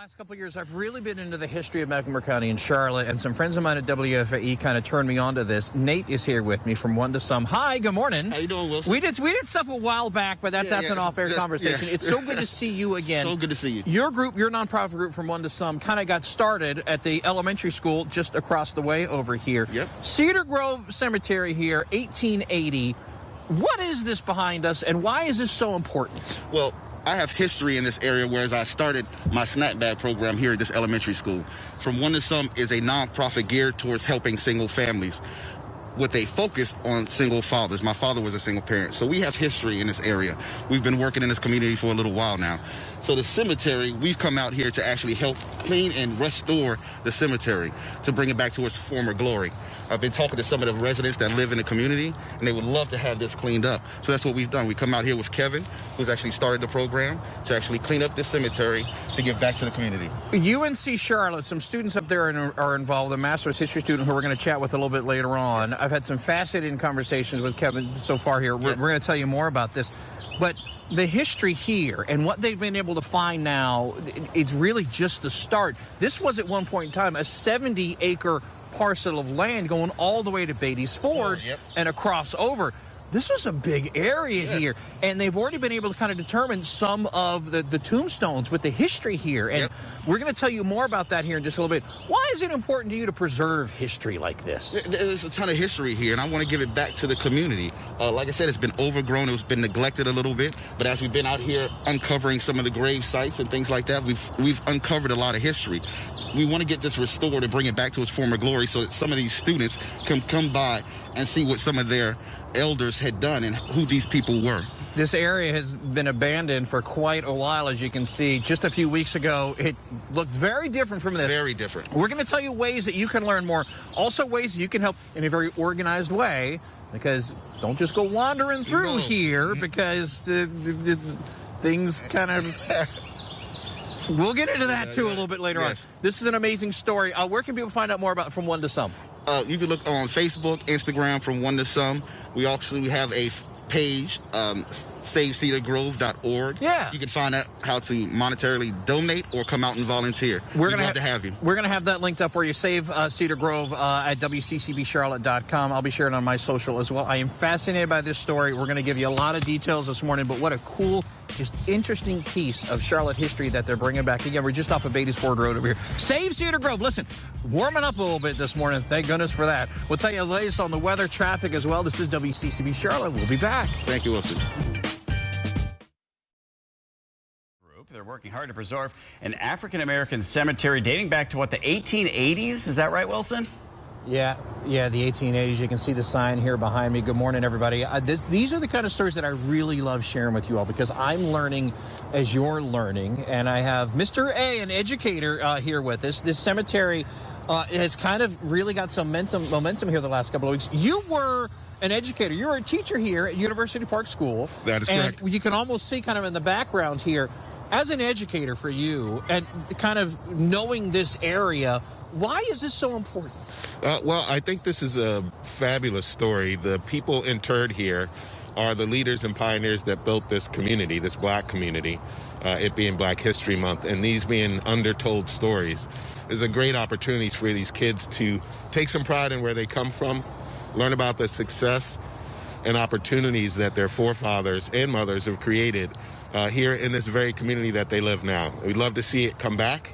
last couple of years, I've really been into the history of Mecklenburg County and Charlotte, and some friends of mine at WFAE kind of turned me on to this. Nate is here with me from One to Some. Hi, good morning. How you doing, Wilson? We did stuff a while back, but that's an off-air conversation. Yeah. It's so good to see you again. So good to see you. Your group, your nonprofit group from One to Some, kind of got started at the elementary school just across the way over here. Yep. Cedar Grove Cemetery here, 1880. What is this behind us, and why is this so important? Well, I have history in this area, whereas I started my snack bag program here at this elementary school. From One to Some is a nonprofit geared towards helping single families with a focus on single fathers. My father was a single parent, so we have history in this area. We've been working in this community for a little while now. So the cemetery, we've come out here to actually help clean and restore the cemetery to bring it back to its former glory. I've been talking to some of the residents that live in the community, and they would love to have this cleaned up. So that's what we've done. We come out here with Kevin, who's actually started the program, to actually clean up this cemetery to give back to the community. UNC Charlotte, some students up there are involved, a master's history student who we're going to chat with a little bit later on. I've had some fascinating conversations with Kevin so far here. We're going to tell you more about this. But the history here and what they've been able to find now, it's really just the start. This was at one point in time a 70-acre parcel of land going all the way to Beatty's Ford and across over. This was a big area here, and they've already been able to kind of determine some of the tombstones with the history here, and we're going to tell you more about that here in just a little bit. Why is it important to you to preserve history like this? There's a ton of history here, and I want to give it back to the community. Like I said, it's been overgrown, it's been neglected a little bit, but as we've been out here uncovering some of the grave sites and things like that, we've uncovered a lot of history. We want to get this restored and bring it back to its former glory so that some of these students can come by and see what some of their elders had done and who these people were. This area has been abandoned for quite a while, as you can see. Just a few weeks ago, it looked very different from this. Very different. We're going to tell you ways that you can learn more. Also ways that you can help in a very organized way, because don't just go wandering through here, because the things kind of... We'll get into that, too, a little bit later on. This is an amazing story. Where can people find out more about From One to Some? You can look on Facebook, Instagram, From One to Some. We also have a page, SaveCedarGrove.org. Yeah. You can find out how to monetarily donate or come out and volunteer. We'd love to have you. We're going to have that linked up for you. Save Cedar Grove at WCCBCharlotte.com. I'll be sharing on my social as well. I am fascinated by this story. We're going to give you a lot of details this morning, but what a cool, just interesting piece of Charlotte history that they're bringing back. Again, we're just off of Beatty's Ford Road over here. Save Cedar Grove. Listen, warming up a little bit this morning. Thank goodness for that. We'll tell you the latest on the weather, traffic as well. This is WCCB Charlotte. We'll be back. Thank you, Wilson. They're working hard to preserve an African-American cemetery dating back to, what, the 1880s? Is that right, Wilson? Yeah, the 1880s. You can see the sign here behind me. Good morning, everybody. These are the kind of stories that I really love sharing with you all, because I'm learning as you're learning. And I have Mr. A, an educator, here with us. This cemetery has kind of really got some momentum here the last couple of weeks. You were an educator. You were a teacher here at University Park School. That is correct. And you can almost see kind of in the background here, as an educator for you, and kind of knowing this area, why is this so important? Well, I think this is a fabulous story. The people interred here are the leaders and pioneers that built this community, this black community, it being Black History Month, and these being undertold stories. There's a great opportunity for these kids to take some pride in where they come from, learn about the success and opportunities that their forefathers and mothers have created here in this very community that they live now. We'd love to see it come back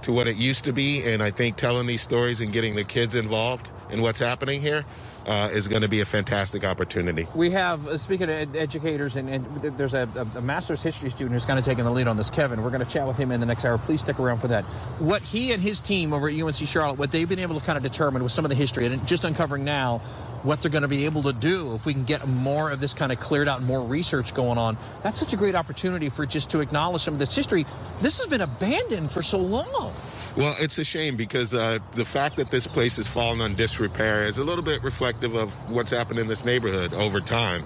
to what it used to be, and I think telling these stories and getting the kids involved in what's happening here is going to be a fantastic opportunity. We have, speaking of educators, and there's a master's history student who's kind of taking the lead on this, Kevin. We're going to chat with him in the next hour. Please stick around for that. What he and his team over at UNC Charlotte, what they've been able to kind of determine with some of the history, and just uncovering now what they're going to be able to do if we can get more of this kind of cleared out and more research going on. That's such a great opportunity for just to acknowledge some of this history. This has been abandoned for so long. Well, it's a shame, because the fact that this place has fallen on disrepair is a little bit reflective of what's happened in this neighborhood over time.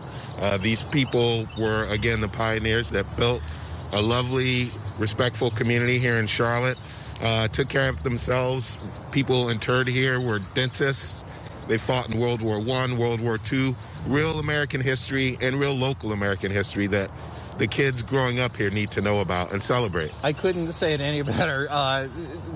These people were, again, the pioneers that built a lovely, respectful community here in Charlotte, took care of themselves. People interred here were dentists. They fought in World War I, World War II, real American history and real local American history that the kids growing up here need to know about and celebrate. I couldn't say it any better.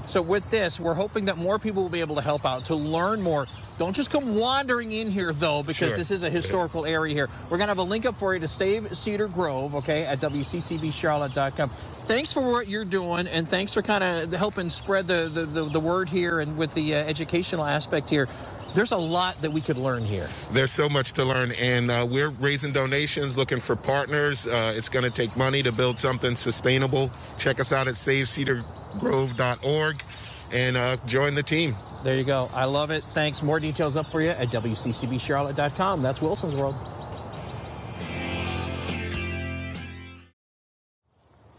So with this, we're hoping that more people will be able to help out, to learn more. Don't just come wandering in here, though, because this is a historical area here. We're going to have a link up for you to Save Cedar Grove, okay, at WCCBCharlotte.com. Thanks for what you're doing, and thanks for kind of helping spread the word here and with the educational aspect here. There's a lot that we could learn here. There's so much to learn, and we're raising donations, looking for partners. It's going to take money to build something sustainable. Check us out at SaveCedarGrove.org and join the team. There you go. I love it. Thanks. More details up for you at WCCBCharlotte.com. That's Wilson's World.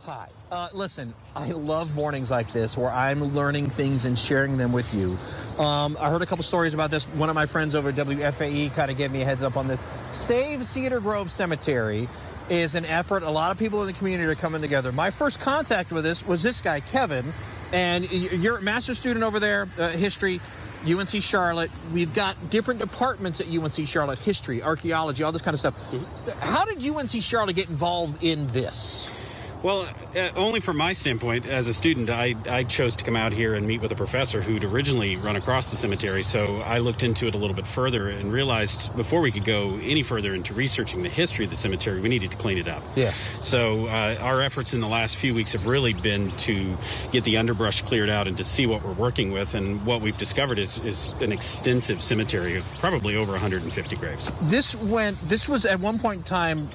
Hi. Listen, I love mornings like this where I'm learning things and sharing them with you. I heard a couple stories about this. One of my friends over at WFAE kind of gave me a heads up on this. Save Cedar Grove Cemetery is an effort. A lot of people in the community are coming together. My first contact with this was this guy, Kevin. And you're a master's student over there, history, UNC Charlotte. We've got different departments at UNC Charlotte, history, archaeology, all this kind of stuff. How did UNC Charlotte get involved in this? Well, only from my standpoint, as a student, I chose to come out here and meet with a professor who'd originally run across the cemetery. So I looked into it a little bit further and realized before we could go any further into researching the history of the cemetery, we needed to clean it up. Yeah. So our efforts in the last few weeks have really been to get the underbrush cleared out and to see what we're working with. And what we've discovered is an extensive cemetery of probably over 150 graves. This was at one point in time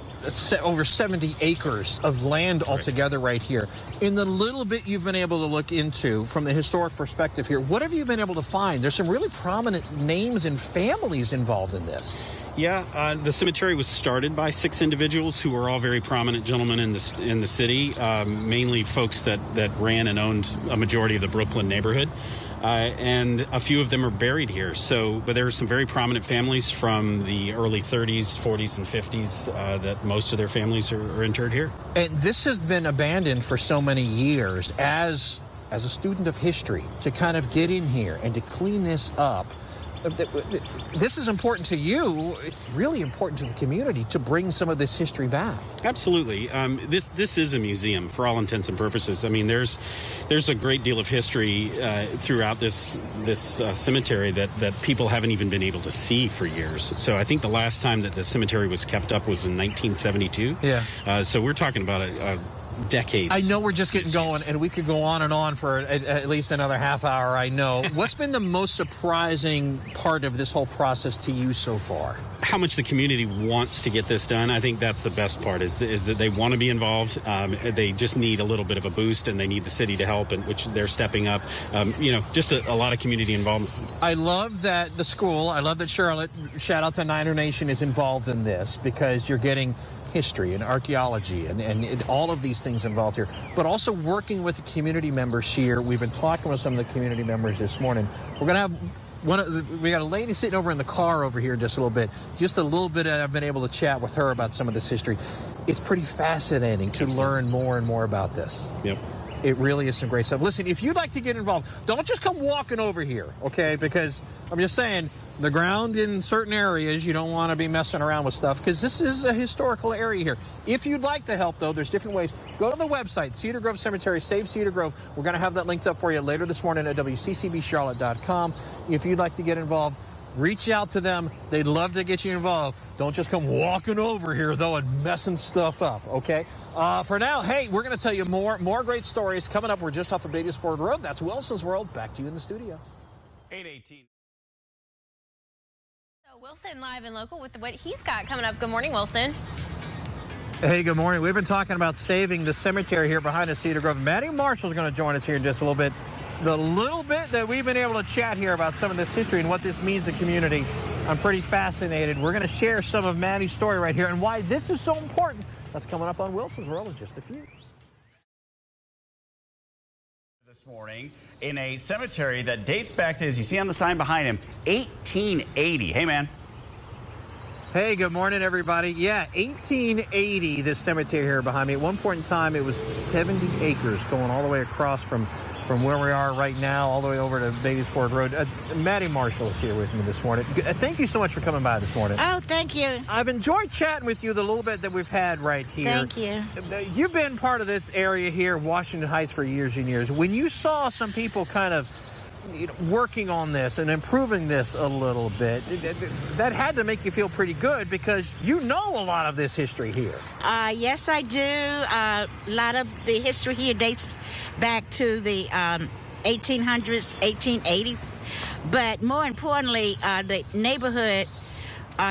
over 70 acres of land altogether right here. In the little bit you've been able to look into from the historic perspective here, what have you been able to find? There's some really prominent names and families involved in this. Yeah, the cemetery was started by 6 individuals who were all very prominent gentlemen in the city, mainly folks that ran and owned a majority of the Brooklyn neighborhood. And a few of them are buried here. But there are some very prominent families from the early 30s, 40s, and 50s that most of their families are interred here. And this has been abandoned for so many years. As a student of history, to kind of get in here and to clean this up, this is important to you. It's really important to the community to bring some of this history back. Absolutely. This is a museum for all intents and purposes. I mean, there's a great deal of history throughout this cemetery that people haven't even been able to see for years. So I think the last time that the cemetery was kept up was in 1972. Yeah. So we're talking about a decades. I know we're just getting going, and we could go on for at least another half hour, I know. What's been the most surprising part of this whole process to you so far? How much the community wants to get this done. I think that's the best part, is that they want to be involved. They just need a little bit of a boost, and they need the city to help, and which they're stepping up. Just a lot of community involvement. I love that the school, I love that Charlotte, shout out to Niner Nation, is involved in this, because you're getting history and archaeology and all of these things involved here, but also working with the community members here. We've been talking with some of the community members this morning. We're going to have we got a lady sitting over in the car over here just a little bit. Just a little bit I've been able to chat with her about some of this history. It's pretty fascinating to learn more and more about this. Yep. It really is some great stuff. Listen, if you'd like to get involved, don't just come walking over here, okay? Because I'm just saying, the ground in certain areas, you don't want to be messing around with stuff, because this is a historical area here. If you'd like to help, though, there's different ways. Go to the website, Cedar Grove Cemetery, Save Cedar Grove. We're going to have that linked up for you later this morning at WCCBCharlotte.com. If you'd like to get involved, reach out to them. They'd love to get you involved. Don't just come walking over here, though, and messing stuff up, okay? For now, hey, we're going to tell you more great stories coming up. We're just off of Davis Ford Road. That's Wilson's World. Back to you in the studio. 8:18. So Wilson live and local with what he's got coming up. Good morning, Wilson. Hey, good morning. We've been talking about saving the cemetery here behind us, Cedar Grove. Maddie Marshall's going to join us here in just a little bit. The little bit that we've been able to chat here about some of this history and what this means to the community, I'm pretty fascinated. We're going to share some of Maddie's story right here and why this is so important. That's coming up on Wilson's World in just a few. This morning in a cemetery that dates back to, as you see on the sign behind him, 1880. Hey, man. Hey, good morning, everybody. Yeah, 1880, this cemetery here behind me. At one point in time, it was 70 acres going all the way across from from where we are right now all the way over to Davies Ford Road. Maddie Marshall is here with me this morning. Thank you so much for coming by this morning. Oh, thank you. I've enjoyed chatting with you the little bit that we've had right here. Thank you. You've been part of this area here, Washington Heights, for years and years. When you saw some people kind of working on this and improving this a little bit, that had to make you feel pretty good because you know a lot of this history here. Yes, I do. A lot of the history here dates back to the 1800s, 1880. But more importantly, the neighborhood,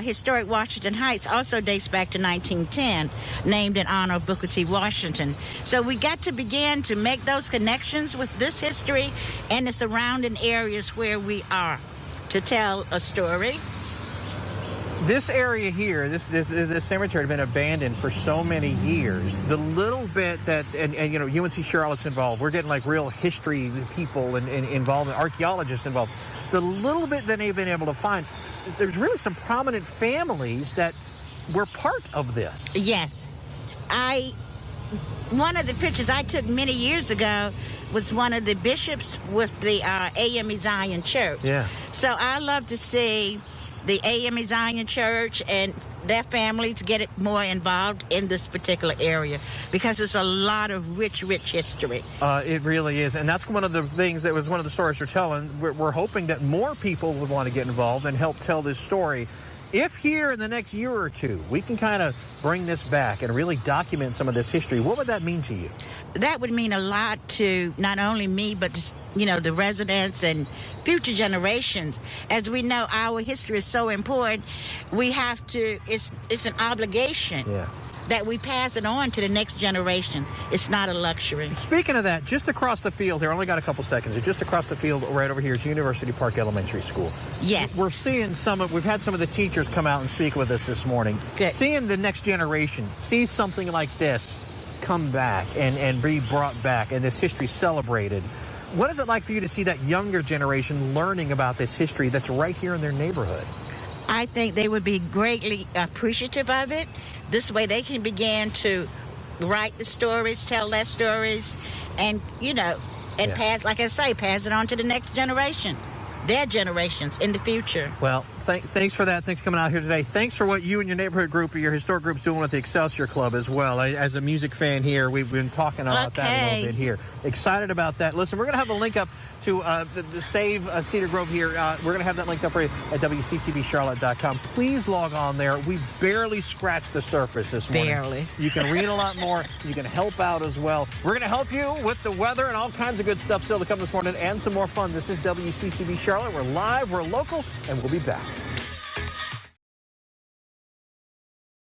historic Washington Heights, also dates back to 1910, named in honor of Booker T. Washington. So we got to begin to make those connections with this history and the surrounding areas where we are to tell a story. This area here, this cemetery had been abandoned for so many years. The little bit that, and you know, UNC Charlotte's involved. We're getting like real history people and involved, archaeologists involved. The little bit that they've been able to find, there's really some prominent families that were part of this. Yes. One of the pictures I took many years ago was one of the bishops with the AME Zion Church. Yeah. So I love to see the AME Zion Church and their families get it more involved in this particular area because there's a lot of rich history. It really is. And that's one of the things that was one of the stories we're telling. We're hoping that more people would want to get involved and help tell this story. If here in the next year or two, we can kind of bring this back and really document some of this history, what would that mean to you? That would mean a lot to not only me, but the residents and future generations. As we know, our history is so important. We have to, it's an obligation that we pass it on to the next generation. It's not a luxury. Speaking of that, just across the field here, I only got a couple seconds. Just across the field right over here is University Park Elementary School. Yes. We're seeing we've had some of the teachers come out and speak with us this morning. Good. Seeing the next generation see something like this come back and be brought back and this history celebrated. What is it like for you to see that younger generation learning about this history that's right here in their neighborhood? I think they would be greatly appreciative of it. This way they can begin to write the stories, tell their stories, and, pass, like I say, pass it on to the next generation, their generations in the future. Well, thanks for that. Thanks for coming out here today. Thanks for what you and your neighborhood group or your historic group's doing with the Excelsior Club as well. As a music fan here, we've been talking about that a little bit here. Excited about that. Listen, we're going to have a link up to the Save Cedar Grove here. We're going to have that linked up for you at WCCBCharlotte.com. Please log on there. We barely scratched the surface this morning. Barely. You can read a lot more. You can help out as well. We're going to help you with the weather and all kinds of good stuff still to come this morning and some more fun. This is WCCB Charlotte. We're live, we're local, and we'll be back.